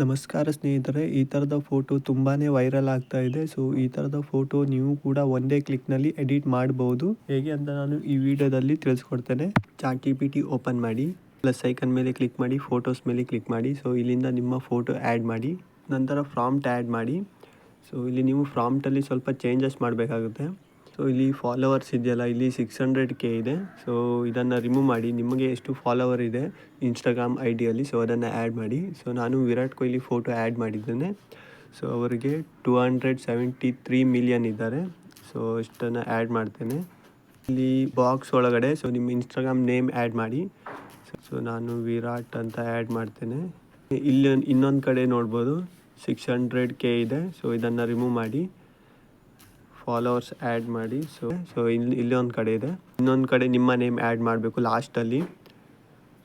ನಮಸ್ಕಾರ ಸ್ನೇಹಿತರೆ, ಈ ಥರದ ಫೋಟೋ ತುಂಬಾ ವೈರಲ್ ಆಗ್ತಾ ಇದೆ. ಸೊ ಈ ಥರದ ಫೋಟೋ ನೀವು ಕೂಡ ಒಂದೇ ಕ್ಲಿಕ್ನಲ್ಲಿ ಎಡಿಟ್ ಮಾಡ್ಬೋದು. ಹೇಗೆ ಅಂತ ನಾನು ಈ ವಿಡಿಯೋದಲ್ಲಿ ತಿಳಿಸ್ಕೊಡ್ತೇನೆ. ಚಾಟ್ ಜಿಪಿಟಿ ಓಪನ್ ಮಾಡಿ, ಪ್ಲಸ್ ಐಕನ್ ಮೇಲೆ ಕ್ಲಿಕ್ ಮಾಡಿ, ಫೋಟೋಸ್ ಮೇಲೆ ಕ್ಲಿಕ್ ಮಾಡಿ. ಸೊ ಇಲ್ಲಿಂದ ನಿಮ್ಮ ಫೋಟೋ ಆ್ಯಡ್ ಮಾಡಿ, ನಂತರ ಪ್ರಾಂಪ್ಟ್ ಆ್ಯಡ್ ಮಾಡಿ. ಸೊ ಇಲ್ಲಿ ನೀವು ಪ್ರಾಂಪ್ಟಲ್ಲಿ ಸ್ವಲ್ಪ ಚೇಂಜಸ್ ಮಾಡಬೇಕಾಗುತ್ತೆ. ಸೊ ಇಲ್ಲಿ ಫಾಲೋವರ್ಸ್ ಇದೆಯಲ್ಲ, ಇಲ್ಲಿ 600K ಇದೆ. ಸೊ ಇದನ್ನು ರಿಮೂವ್ ಮಾಡಿ. ನಿಮಗೆ ಎಷ್ಟು ಫಾಲೋವರ್ ಇದೆ ಇನ್ಸ್ಟಾಗ್ರಾಮ್ ಐ ಡಿಯಲ್ಲಿ, ಸೊ ಅದನ್ನು ಆ್ಯಡ್ ಮಾಡಿ. ಸೊ ನಾನು ವಿರಾಟ್ ಕೊಹ್ಲಿ ಫೋಟೋ ಆ್ಯಡ್ ಮಾಡಿದ್ದೇನೆ. ಸೊ ಅವರಿಗೆ 273 ಮಿಲಿಯನ್ ಇದ್ದಾರೆ. ಸೊ ಇಷ್ಟನ್ನು ಆ್ಯಡ್ ಮಾಡ್ತೇನೆ. ಇಲ್ಲಿ ಬಾಕ್ಸ್ ಒಳಗಡೆ ಸೊ ನಿಮ್ಮ ಇನ್ಸ್ಟಾಗ್ರಾಮ್ ನೇಮ್ ಆ್ಯಡ್ ಮಾಡಿ. ಸೊ ನಾನು ವಿರಾಟ್ ಅಂತ ಆ್ಯಡ್ ಮಾಡ್ತೇನೆ. ಇಲ್ಲಿ ಇನ್ನೊಂದು ಕಡೆ ನೋಡ್ಬೋದು 600K ಇದೆ. ಸೊ ಇದನ್ನು ರಿಮೂವ್ ಮಾಡಿ, ಫಾಲೋವರ್ಸ್ ಆ್ಯಡ್ ಮಾಡಿ. ಸೊ ಇಲ್ಲಿ ಒಂದು ಕಡೆ ಇದೆ, ಇನ್ನೊಂದು ಕಡೆ ನಿಮ್ಮ ನೇಮ್ ಆ್ಯಡ್ ಮಾಡಬೇಕು ಲಾಸ್ಟಲ್ಲಿ.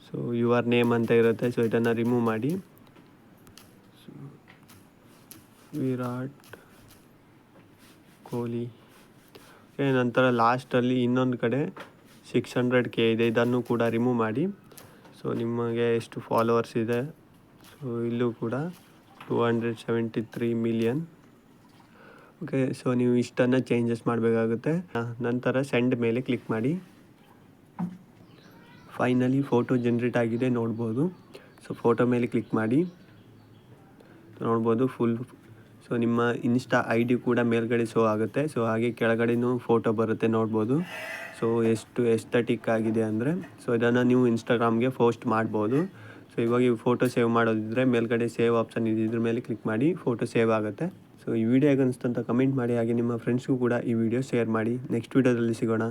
ಸೊ ಯುವರ್ ನೇಮ್ ಅಂತ ಇರುತ್ತೆ. ಸೊ ಇದನ್ನು ರಿಮೂವ್ ಮಾಡಿ. ಸೊ ವಿರಾಟ್ ಕೊಹ್ಲಿ. ನಂತರ ಲಾಸ್ಟಲ್ಲಿ ಇನ್ನೊಂದು ಕಡೆ 600K ಇದೆ, ಇದನ್ನು ಕೂಡ ರಿಮೂವ್ ಮಾಡಿ. ಸೊ ನಿಮಗೆ ಎಷ್ಟು ಫಾಲೋವರ್ಸ್ ಇದೆ, ಸೊ ಇಲ್ಲೂ ಕೂಡ 273 ಮಿಲಿಯನ್. ಓಕೆ, ಸೊ ನೀವು ಇಷ್ಟನ್ನು ಚೇಂಜಸ್ ಮಾಡಬೇಕಾಗುತ್ತೆ. ನಂತರ ಸೆಂಡ್ ಮೇಲೆ ಕ್ಲಿಕ್ ಮಾಡಿ. ಫೈನಲಿ ಫೋಟೋ ಜನ್ರೇಟ್ ಆಗಿದೆ ನೋಡ್ಬೋದು. ಸೊ ಫೋಟೋ ಮೇಲೆ ಕ್ಲಿಕ್ ಮಾಡಿ ನೋಡ್ಬೋದು ಫುಲ್. ಸೊ ನಿಮ್ಮ ಇನ್ಸ್ಟಾ ಐ ಡಿ ಕೂಡ ಮೇಲ್ಗಡೆ ಶೋ ಆಗುತ್ತೆ. ಸೊ ಹಾಗೆ ಕೆಳಗಡೆನೂ ಫೋಟೋ ಬರುತ್ತೆ ನೋಡ್ಬೋದು. ಸೊ ಎಷ್ಟು ಎಸ್ಥೆಟಿಕ್ ಆಗಿದೆ ಅಂದರೆ, ಸೊ ಇದನ್ನು ನೀವು ಇನ್ಸ್ಟಾಗ್ರಾಮ್ಗೆ ಪೋಸ್ಟ್ ಮಾಡ್ಬೋದು. ಸೊ ಇವಾಗ ಈ ಫೋಟೋ ಸೇವ್ ಮಾಡೋದಿದ್ರೆ ಮೇಲ್ಗಡೆ ಸೇವ್ ಆಪ್ಷನ್ ಇದೆ, ಇದ್ರ ಮೇಲೆ ಕ್ಲಿಕ್ ಮಾಡಿ, ಫೋಟೋ ಸೇವ್ ಆಗುತ್ತೆ. ಸೊ ಈ ವಿಡಿಯೋ ಹೇಗೆ ಅನಿಸ್ತು ಅಂತ ಕಮೆಂಟ್ ಮಾಡಿ. ಹಾಗೆ ನಿಮ್ಮ ಫ್ರೆಂಡ್ಸ್ಗೂ ಕೂಡ ಈ ವಿಡಿಯೋ ಶೇರ್ ಮಾಡಿ. ನೆಕ್ಸ್ಟ್ ವಿಡಿಯೋದಲ್ಲಿ ಸಿಗೋಣ.